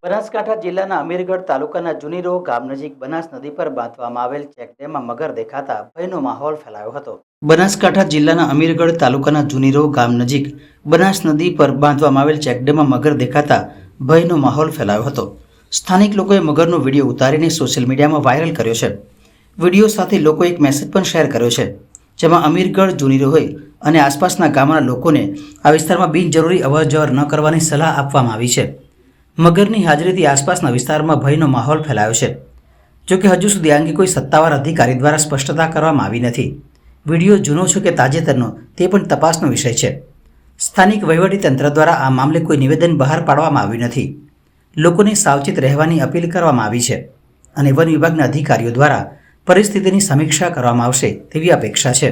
બનાસકાંઠા જિલ્લાના અમીરગઢ તાલુકાના જુનીરો ગામ નજીક બનાસ નદી પર બાંધવામાં આવેલ ચેકડેમમાં મગર દેખાતા ભયનો માહોલ ફેલાયો હતો। બનાસકાંઠા જિલ્લાના અમીરગઢ તાલુકાના જુનીરો ગામ નજીક બનાસ નદી પર બાંધવામાં આવેલ ચેકડેમમાં મગર દેખાતા ભયનો માહોલ ફેલાયો હતો। સ્થાનિક લોકોએ મગરનો વિડીયો ઉતારીને સોશિયલ મીડિયામાં વાયરલ કર્યો છે। વિડીયો સાથે લોકોએ એક મેસેજ પણ શેર કર્યો છે, જેમાં અમીરગઢ જુનીરો હોય અને આસપાસના ગામના લોકોને આ વિસ્તારમાં બિનજરૂરી અવરજવર ન કરવાની સલાહ આપવામાં આવી છે। મગરની હાજરીથી આસપાસના વિસ્તારમાં ભયનો માહોલ ફેલાયો છે। જોકે હજુ સુધી આ અંગે કોઈ સત્તાવાર અધિકારી દ્વારા સ્પષ્ટતા કરવામાં આવી નથી। વિડીયો જૂનો છે કે તાજેતરનો તે પણ તપાસનો વિષય છે। સ્થાનિક વહીવટીતંત્ર દ્વારા આ મામલે કોઈ નિવેદન બહાર પાડવામાં આવ્યું નથી। લોકોને સાવચેત રહેવાની અપીલ કરવામાં આવી છે અને વન વિભાગના અધિકારીઓ દ્વારા પરિસ્થિતિની સમીક્ષા કરવામાં આવશે તેવી અપેક્ષા છે।